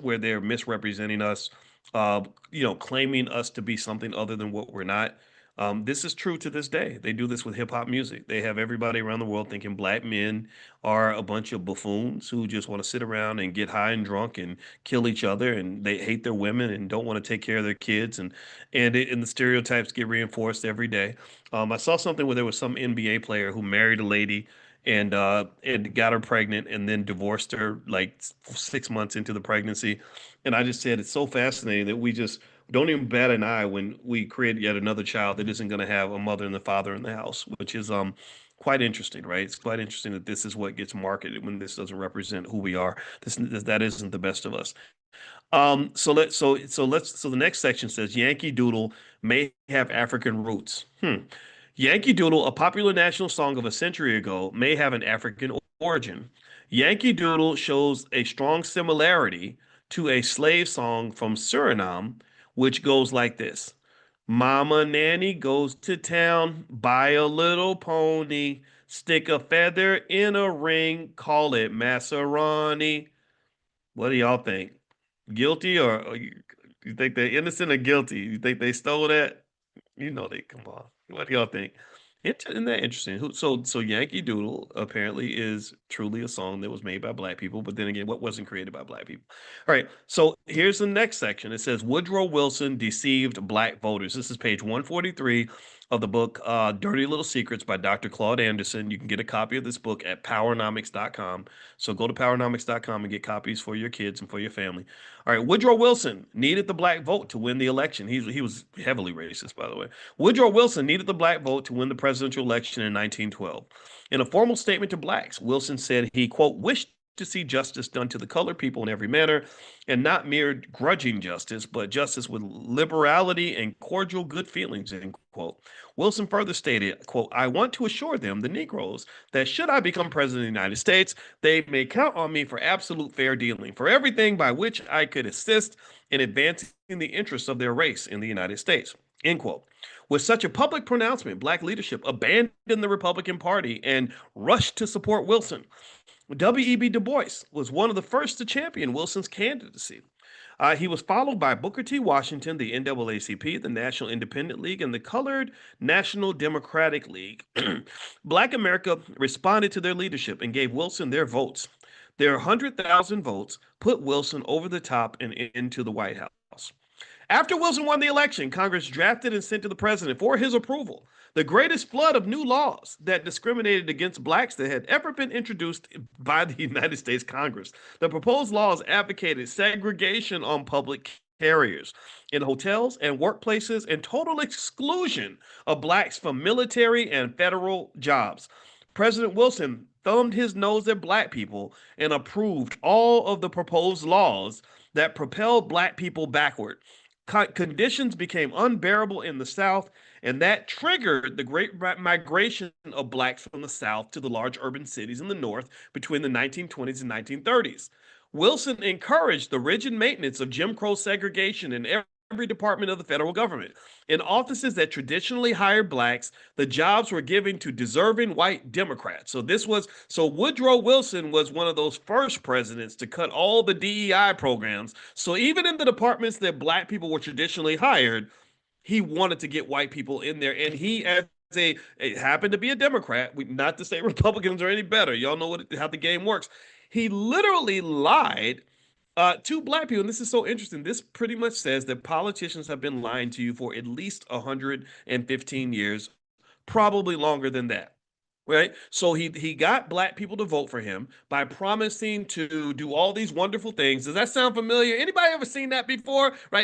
where they're misrepresenting us, claiming us to be something other than what we're not. This is true to this day. They do this with hip hop music. They have everybody around the world thinking black men are a bunch of buffoons who just want to sit around and get high and drunk and kill each other, and they hate their women and don't want to take care of their kids, and the stereotypes get reinforced every day. I saw something where there was some NBA player who married a lady and got her pregnant and then divorced her like 6 months into the pregnancy. And I just said it's so fascinating that we just don't even bat an eye when we create yet another child that isn't going to have a mother and a father in the house, which is quite interesting, right? It's quite interesting that this is what gets marketed when this doesn't represent who we are. That isn't the best of us. So the next section says Yankee Doodle may have African roots. Yankee Doodle, a popular national song of a century ago, may have an African origin. Yankee Doodle shows a strong similarity to a slave song from Suriname, which goes like this: Mama Nanny goes to town, buy a little pony, stick a feather in a ring, call it Maserati. What do y'all think? Guilty or you think they're innocent or guilty? You think they stole that? You know they come on. What do y'all think? Isn't that interesting? So Yankee Doodle apparently is truly a song that was made by black people, but then again, what wasn't created by black people? All right. So here's the next section. It says Woodrow Wilson deceived black voters. This is page 143 of the book Dirty Little Secrets by Dr. Claude Anderson. You can get a copy of this book at powernomics.com. So go to powernomics.com and get copies for your kids and for your family. All right. Woodrow Wilson needed the black vote to win the election. He was heavily racist, by the way. Woodrow Wilson needed the black vote to win the presidential election in 1912. In a formal statement to blacks, Wilson said he, quote, wished to see justice done to the colored people in every manner, and not mere grudging justice, but justice with liberality and cordial good feelings, end quote. Wilson further stated, quote, I want to assure them, the Negroes, that should I become president of the United States, they may count on me for absolute fair dealing, for everything by which I could assist in advancing the interests of their race in the United States, end quote. With such a public pronouncement, black leadership abandoned the Republican Party and rushed to support Wilson. W.E.B. Du Bois was one of the first to champion Wilson's candidacy. He was followed by Booker T. Washington, the NAACP, the National Independent League, and the Colored National Democratic League. Black America responded to their leadership and gave Wilson their votes. Their 100,000 votes put Wilson over the top and into the White House. After Wilson won the election, Congress drafted and sent to the president for his approval the greatest flood of new laws that discriminated against blacks that had ever been introduced by the United States Congress. The proposed laws advocated segregation on public carriers, in hotels and workplaces, and total exclusion of blacks from military and federal jobs. President Wilson thumbed his nose at black people and approved all of the proposed laws that propelled black people backward. Conditions became unbearable in the South, and that triggered the great migration of blacks from the South to the large urban cities in the North between the 1920s and 1930s. Wilson encouraged the rigid maintenance of Jim Crow segregation in every department of the federal government. In offices that traditionally hired blacks, the jobs were given to deserving white Democrats. So Woodrow Wilson was one of those first presidents to cut all the DEI programs. So even in the departments that black people were traditionally hired, he wanted to get white people in there. And he, as it happened to be a Democrat, not to say Republicans are any better. Y'all know how the game works. He literally lied to black people. And this is so interesting. This pretty much says that politicians have been lying to you for at least 115 years, probably longer than that. Right. So he got black people to vote for him by promising to do all these wonderful things. Does that sound familiar? Anybody ever seen that before? Right.